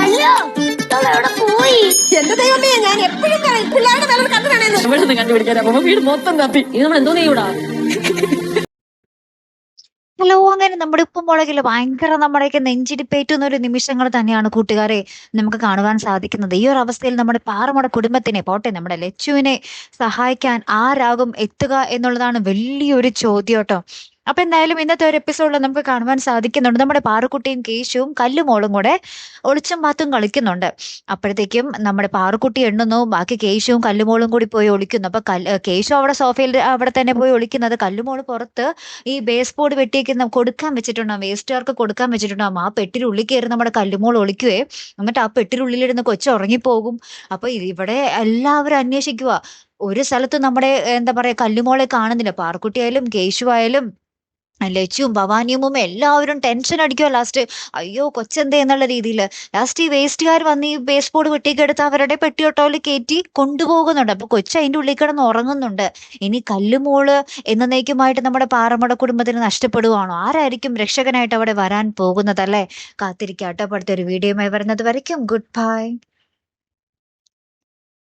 അയ്യോ എവിടെ പോയി? എന്റെ ദൈവമേ, ഞാൻ എപ്പോഴും പറയും പിള്ളേരുടെ വില കണ്ടു വേണേന്ന്. ഇവിടെ നിന്ന് കണ്ടുപിടിക്കാൻ അപ്പൊ വീട് മൊത്തം തപ്പി. ഇത് നമ്മൾ എന്തോ ചെയ്യൂടാ? ഹലോ, അങ്ങനെ നമ്മുടെ ഉപ്പും മുളകില് ഭയങ്കര നമ്മുടെയൊക്കെ നെഞ്ചിടിപ്പേറ്റുന്ന ഒരു നിമിഷങ്ങൾ തന്നെയാണ് കൂട്ടുകാരെ നമുക്ക് കാണുവാൻ സാധിക്കുന്നത്. ഈ ഒരു അവസ്ഥയിൽ നമ്മുടെ പാറമട കുടുംബത്തിനെ പോട്ടെ, നമ്മുടെ ലച്ചുവിനെ സഹായിക്കാൻ ആരാകും എത്തുക എന്നുള്ളതാണ് വലിയൊരു ചോദ്യം കേട്ടോ. അപ്പൊ എന്തായാലും ഇന്നത്തെ ഒരു എപ്പിസോഡിൽ നമുക്ക് കാണുവാൻ സാധിക്കുന്നുണ്ട് നമ്മുടെ പാറുക്കുട്ടിയും കേശുവും കല്ലുമോളും കൂടെ ഒളിച്ചും പാത്തും കളിക്കുന്നുണ്ട്. അപ്പോഴത്തേക്കും നമ്മുടെ പാറുക്കുട്ടി എണ്ണുന്നു, ബാക്കി കേശുവും കല്ലുമോളും കൂടി പോയി ഒളിക്കുന്നു. അപ്പൊ കേശു അവിടെ സോഫയിൽ അവിടെ തന്നെ പോയി ഒളിക്കുന്നത്, കല്ലുമോള് പുറത്ത് ഈ ബേസ് ബോർഡ് വെട്ടിയേക്കുന്ന കൊടുക്കാൻ വെച്ചിട്ടുണ്ടാവും, വേസ്റ്റുകാർക്ക് കൊടുക്കാൻ വെച്ചിട്ടുണ്ടാവും. ആ പെട്ടിനുള്ളിൽ കയറി നമ്മുടെ കല്ലുമോൾ ഒളിക്കുവേ. എന്നിട്ട് ആ പെട്ടിനുള്ളിലിരുന്ന് കൊച്ചു ഉറങ്ങിപ്പോകും. അപ്പൊ ഇവിടെ എല്ലാവരും അന്വേഷിക്കുക. ഒരു സ്ഥലത്തും നമ്മുടെ എന്താ പറയാ കല്ലുമോളെ കാണുന്നില്ല. പാറുക്കുട്ടിയായാലും കേശു ആയാലും ലച്ചുവും ഭവാനിയും എല്ലാവരും ടെൻഷൻ അടിക്കുക. ലാസ്റ്റ് അയ്യോ കൊച്ചെന്തേ എന്നുള്ള രീതിയിൽ ലാസ്റ്റ് ഈ വേസ്റ്റുകാർ വന്ന് ഈ ബേസ് ബോർഡ് വെട്ടിക്കെടുത്ത് അവരുടെ പെട്ടിയൊട്ടോയിൽ കയറ്റി കൊണ്ടുപോകുന്നുണ്ട്. അപ്പൊ കൊച്ചു അതിന്റെ ഉള്ളിൽ കിടന്ന് ഉറങ്ങുന്നുണ്ട്. ഇനി കല്ലുമോള് എന്നേക്കുമായിട്ട് നമ്മുടെ പാറമട കുടുംബത്തിന് നഷ്ടപ്പെടുവാണോ? ആരായിരിക്കും രക്ഷകനായിട്ട് അവിടെ വരാൻ പോകുന്നതല്ലേ? കാത്തിരിക്കാട്ടോ. അടുത്തൊരു വീഡിയോയുമായി വരുന്നത് വരയ്ക്കും ഗുഡ് ബൈ.